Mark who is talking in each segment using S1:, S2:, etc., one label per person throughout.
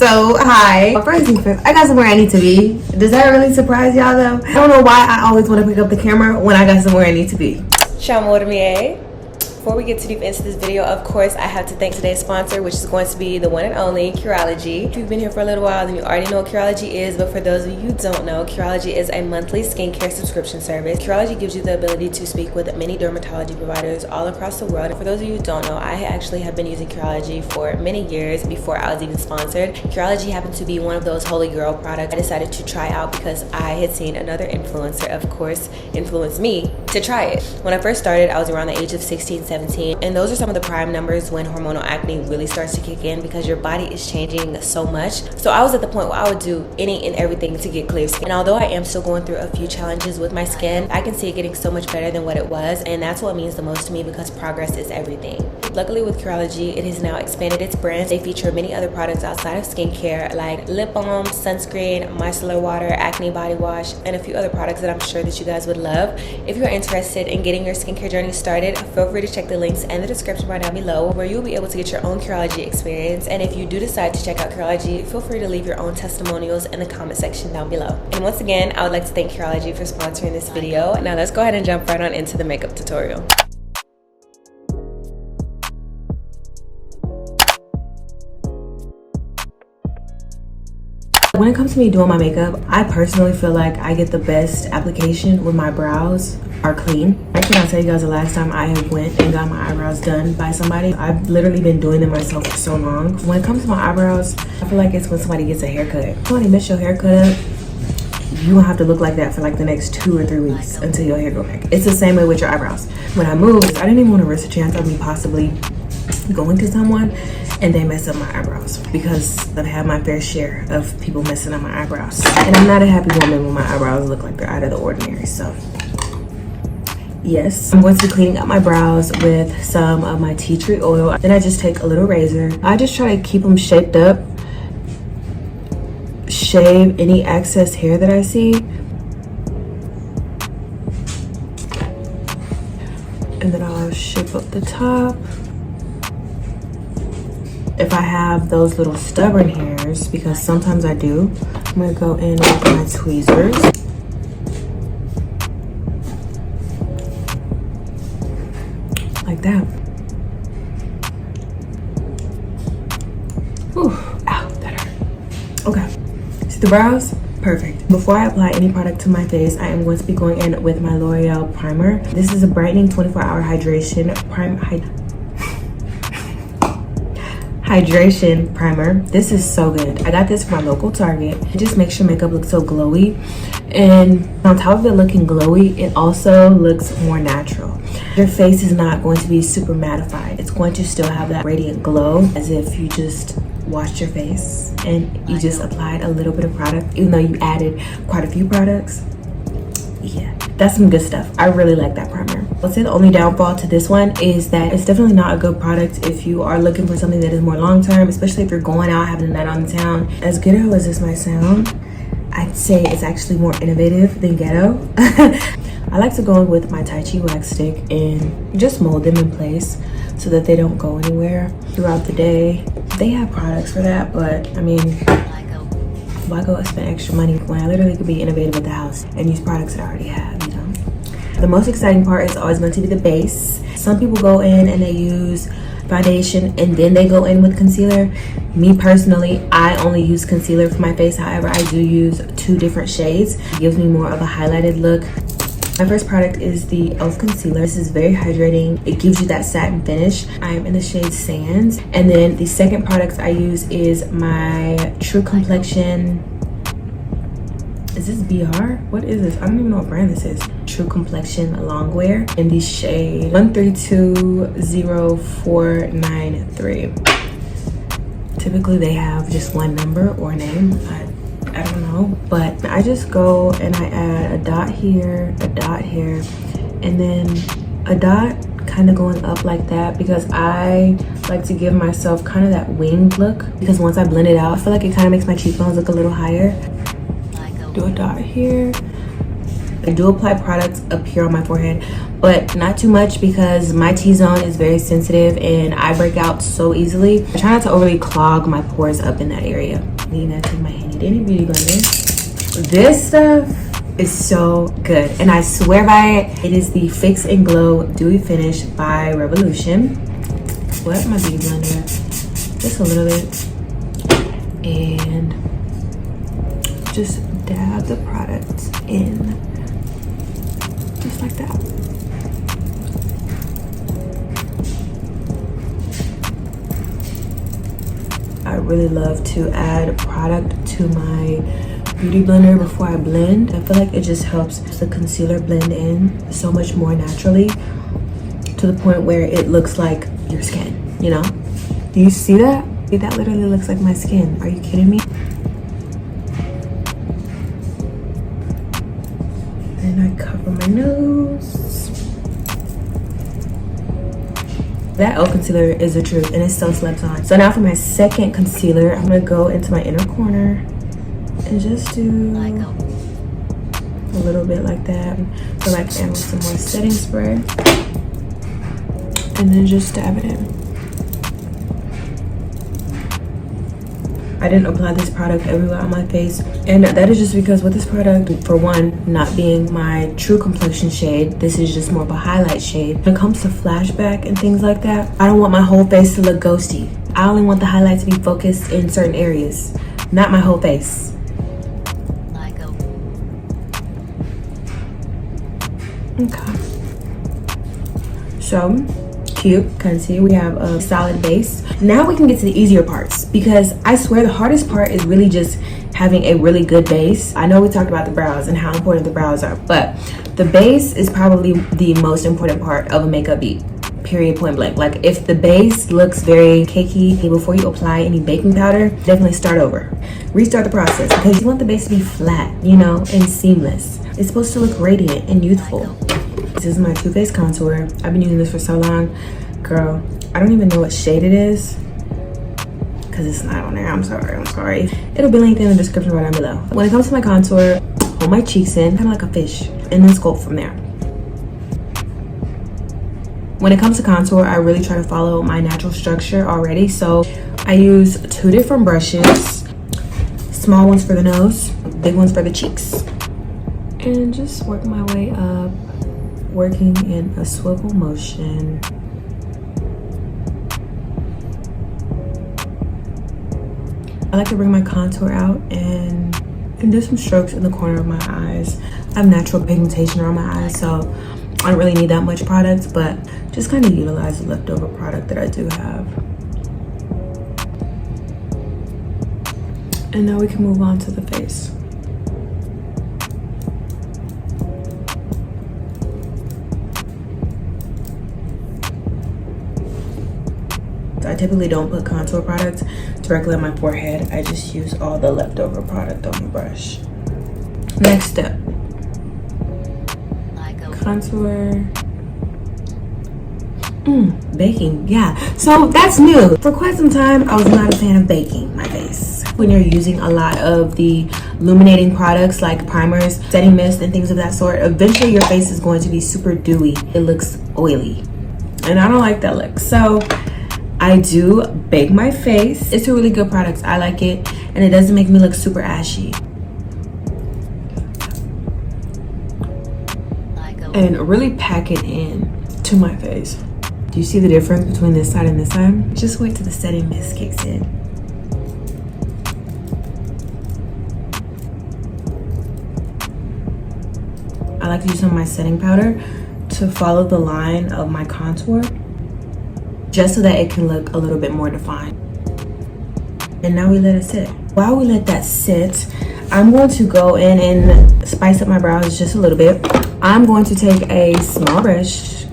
S1: So, hi. First things first, I got somewhere I need to be. Does that really surprise y'all though? I don't know why I always want to pick up the camera when I got somewhere I need to be.
S2: Amor. Before we get too deep into this video, of course, I have to thank today's sponsor, which is going to be the one and only Curology. If you've been here for a little while, then you already know what Curology is, but for those of you who don't know, Curology is a monthly skincare subscription service. Curology gives you the ability to speak with many dermatology providers all across the world. And for those of you who don't know, I actually have been using Curology for many years before I was even sponsored. Curology happened to be one of those holy grail products I decided to try out because I had seen another influencer, of course, influence me to try it. When I first started, I was around the age of 16, 17, and those are some of the prime numbers when hormonal acne really starts to kick in because your body is changing so much. So I was at the point where I would do any and everything to get clear skin. And although I am still going through a few challenges with my skin, I can see it getting so much better than what it was, and that's what means the most to me because progress is everything. Luckily with Curology, it has now expanded its brand. They feature many other products outside of skincare like lip balm, sunscreen, micellar water, acne body wash, and a few other products that I'm sure that you guys would love. If you're interested in getting your skincare journey started, feel free to check the links and the description bar down below where you'll be able to get your own Curology experience. And if you do decide to check out Curology, feel free to leave your own testimonials in the comment section down below. And once again, I would like to thank Curology for sponsoring this video. Now let's go ahead and jump right on into the makeup tutorial.
S1: When it comes to me doing my makeup, I personally feel like I get the best application when my brows are clean. I cannot tell you guys the last time I went and got my eyebrows done by somebody. I've literally been doing them myself for so long. When it comes to my eyebrows, I feel like it's when somebody gets a haircut. If somebody messed your haircut up, you won't have to look like that for like the next 2 or 3 weeks until your hair grows back. It's the same way with your eyebrows. When I moved, I didn't even want to risk a chance of me possibly going to someone and they mess up my eyebrows because I've had my fair share of people messing up my eyebrows. And I'm not a happy woman when my eyebrows look like they're out of the ordinary, so yes. I'm going to be cleaning up my brows with some of my tea tree oil. Then I just take a little razor. I just try to keep them shaped up, shave any excess hair that I see, and then I'll shape up the top. If I have those little stubborn hairs, because sometimes I do, I'm gonna go in with my tweezers. Like that. Whew, ow, that hurt. Okay, see the brows? Perfect. Before I apply any product to my face, I am going to be going in with my L'Oreal primer. This is a brightening 24-hour hydration primer. This is so good. I got this from my local Target. It just makes your makeup look so glowy, and on top of it looking glowy, it also looks more natural. Your face is not going to be super mattified. It's going to still have that radiant glow as if you just washed your face and you just applied a little bit of product, even though you added quite a few products. Yeah, that's some good stuff. I really like that primer. I'll say the only downfall to this one is that it's definitely not a good product if you are looking for something that is more long-term, especially if you're going out having a night on the town. As ghetto as this might sound, I'd say it's actually more innovative than ghetto. I like to go in with my Tai Chi wax stick and just mold them in place so that they don't go anywhere throughout the day. They have products for that, but I mean, why go and spend extra money when I literally could be innovative at the house and use products that I already have, you know? The most exciting part is always going to be the base. Some people go in and they use foundation and then they go in with concealer. Me personally, I only use concealer for my face. However, I do use 2 different shades. It gives me more of a highlighted look. My first product is the e.l.f. concealer. This is very hydrating. It gives you that satin finish. I am in the shade Sands. And then the second product I use is my True Complexion. Is this BR? What is this? I don't even know what brand this is. True Complexion Longwear in the shade 132043. Typically they have just one number or name. I don't know, but I just go and I add a dot here, a dot here, and then a dot kind of going up like that because I like to give myself kind of that winged look, because once I blend it out, I feel like it kind of makes my cheekbones look a little higher. Do a dot here. I do apply products up here on my forehead, but not too much because my T-zone is very sensitive and I break out so easily. I try not to overly clog my pores up in that area. Then I take my handy dandy beauty blender. This stuff is so good, and I swear by it. It is the Fix and Glow Dewy Finish by Revolution. Wet my beauty blender just a little bit, and just dab the product in, just like that. I really love to add product to my beauty blender before I blend. I feel like it just helps the concealer blend in so much more naturally, to the point where it looks like your skin, you know? Do you see that? That literally looks like my skin. Are you kidding me? And I cover my nose. That L concealer is the truth, and it still slept on. So now for my second concealer, I'm gonna go into my inner corner and just do a little bit like that. So like add with some more setting spray, and then just dab it in. I didn't apply this product everywhere on my face, and that is just because with this product, for one, not being my true complexion shade, this is just more of a highlight shade. When it comes to flashback and things like that, I don't want my whole face to look ghosty. I only want the highlight to be focused in certain areas, not my whole face. Okay. So cute, can see we have a solid base. Now we can get to the easier parts, because I swear the hardest part is really just having a really good base. I know we talked about the brows and how important the brows are, but the base is probably the most important part of a makeup beat, period, point blank. Like if the base looks very cakey before you apply any baking powder, definitely start over, restart the process, because you want the base to be flat, you know, and seamless. It's supposed to look radiant and youthful. This is my Too Faced contour. I've been using this for so long. Girl, I don't even know what shade it is, because it's not on there. I'm sorry. It'll be linked in the description right down below. When it comes to my contour, hold my cheeks in, kind of like a fish, and then sculpt from there. When it comes to contour, I really try to follow my natural structure already. So I use 2 different brushes, small ones for the nose, big ones for the cheeks, and just work my way up, working in a swivel motion. I like to bring my contour out and do some strokes in the corner of my eyes. I have natural pigmentation around my eyes, so I don't really need that much product, but just kind of utilize the leftover product that I do have. And now we can move on to the face. I typically don't put contour product directly on my forehead. I just use all the leftover product on the brush. Next step, contour. Baking, yeah. So that's new. For quite some time, I was not a fan of baking my face. When you're using a lot of the illuminating products like primers, setting mist, and things of that sort, eventually your face is going to be super dewy. It looks oily, and I don't like that look. So I do bake my face. It's a really good product. I like it, and it doesn't make me look super ashy. And really pack it in to my face. Do you see the difference between this side and this side? Just wait till the setting mist kicks in. I like to use some of my setting powder to follow the line of my contour, just so that it can look a little bit more defined. And now we let it sit. While we let that sit, I'm going to go in and spice up my brows just a little bit. I'm going to take a small brush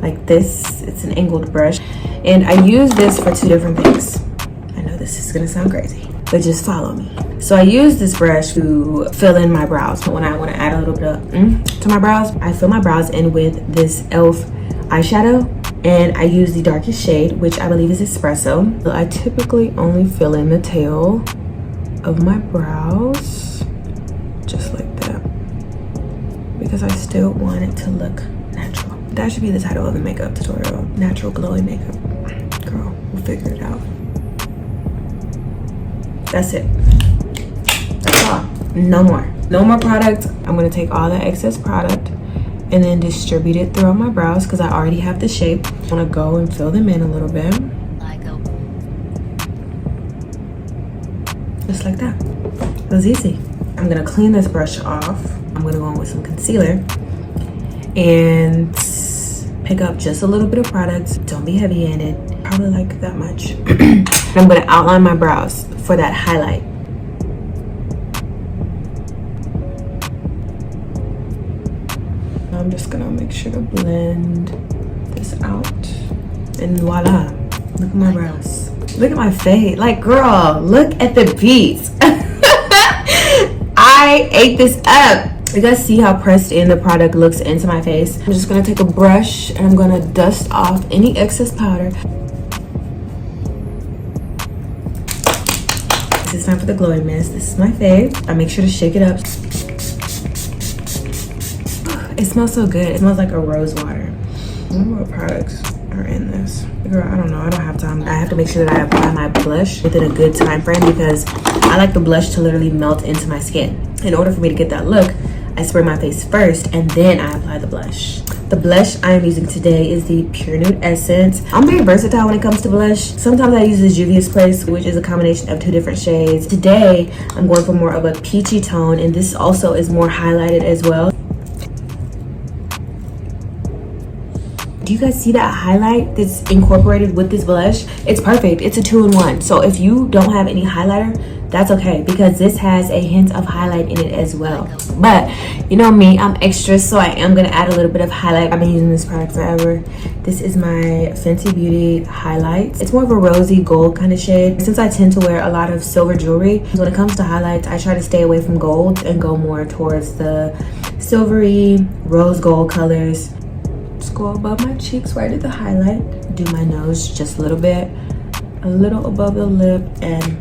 S1: like this. It's an angled brush, and I use this for 2 different things. I know this is gonna sound crazy, but just follow me. So I use this brush to fill in my brows. When I want to add a little bit of to my brows, I fill my brows in with this e.l.f. eyeshadow, and I use the darkest shade, which I believe is Espresso. So I typically only fill in the tail of my brows, just like that, because I still want it to look natural. That should be the title of the makeup tutorial, natural glowing makeup. Girl, we'll figure it out. That's it. That's all. No more. No more product. I'm gonna take all the excess product and then distribute it throughout my brows because I already have the shape. I'm gonna go and fill them in a little bit. Just like that. It was easy. I'm gonna clean this brush off. I'm gonna go in with some concealer and pick up just a little bit of product. Don't be heavy-handed, probably like that much. I'm gonna outline my brows for that highlight. I'm just gonna make sure to blend this out, and voila, look at my brows. Look at my face. Like, girl, look at the beats. I ate this up. You guys see how pressed in the product looks into my face. I'm just gonna take a brush and I'm gonna dust off any excess powder. This is time for the glowy mist. This is my fave. I make sure to shake it up. It smells so good. It smells like a rose water. I wonder what products are in this. Girl, I don't know. I don't have time. I have to make sure that I apply my blush within a good time frame because I like the blush to literally melt into my skin. In order for me to get that look, I spray my face first and then I apply the blush. The blush I am using today is the Pure Nude Essence. I'm very versatile when it comes to blush. Sometimes I use the Juvia's Place, which is a combination of 2 different shades. Today, I'm going for more of a peachy tone, and this also is more highlighted as well. Do you guys see that highlight that's incorporated with this blush? It's perfect. It's a 2-in-1. So if you don't have any highlighter, that's okay because this has a hint of highlight in it as well. But you know me, I'm extra, so I am gonna add a little bit of highlight. I've been using this product forever. This is my Fenty Beauty highlights. It's more of a rosy gold kind of shade. Since I tend to wear a lot of silver jewelry, when it comes to highlights, I try to stay away from gold and go more towards the silvery rose gold colors. Just go above my cheeks right at the highlight. Do my nose just a little bit, a little above the lip, and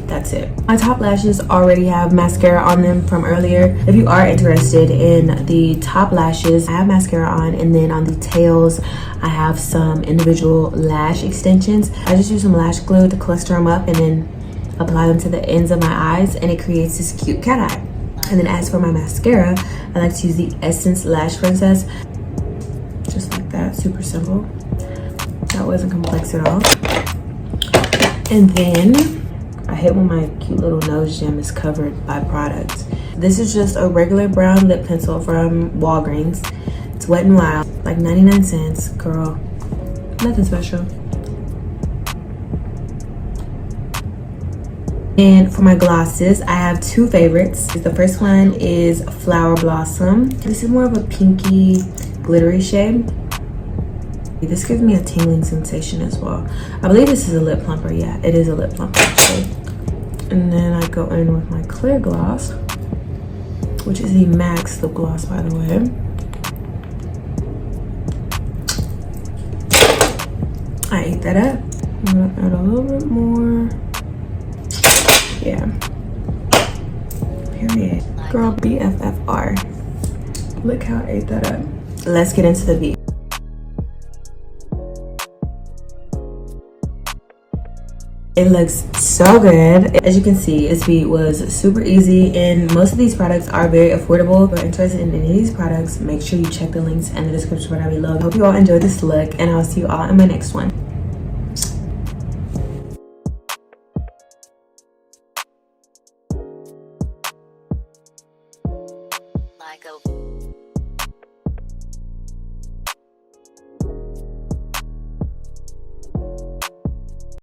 S1: that's it. My top lashes already have mascara on them from earlier. If you are interested in the top lashes, I have mascara on, and then on the tails, I have some individual lash extensions. I just use some lash glue to cluster them up and then apply them to the ends of my eyes, and it creates this cute cat eye. And then as for my mascara, I like to use the Essence Lash Princess. Just like that, super simple. That wasn't complex at all. And then I hate when my cute little nose gem is covered by product. This is just a regular brown lip pencil from Walgreens. It's Wet n Wild, like 99 cents, girl. Nothing special. And for my glosses, I have 2 favorites. The first one is Flower Blossom. This is more of a pinky, glittery shade. This gives me a tingling sensation as well. I believe this is a lip plumper. Yeah, it is a lip plumper actually. And then I go in with my clear gloss, which is the Max lip gloss, by the way. I ate that up. I'm gonna add a little bit more. Yeah. Period. Girl, BFFR. Look how I ate that up. Let's get into the V. It looks so good. As you can see, this beat was super easy, and most of these products are very affordable. If you're interested in any of these products, make sure you check the links in the description down below. I hope you all enjoyed this look, and I'll see you all in my next one.
S3: Like a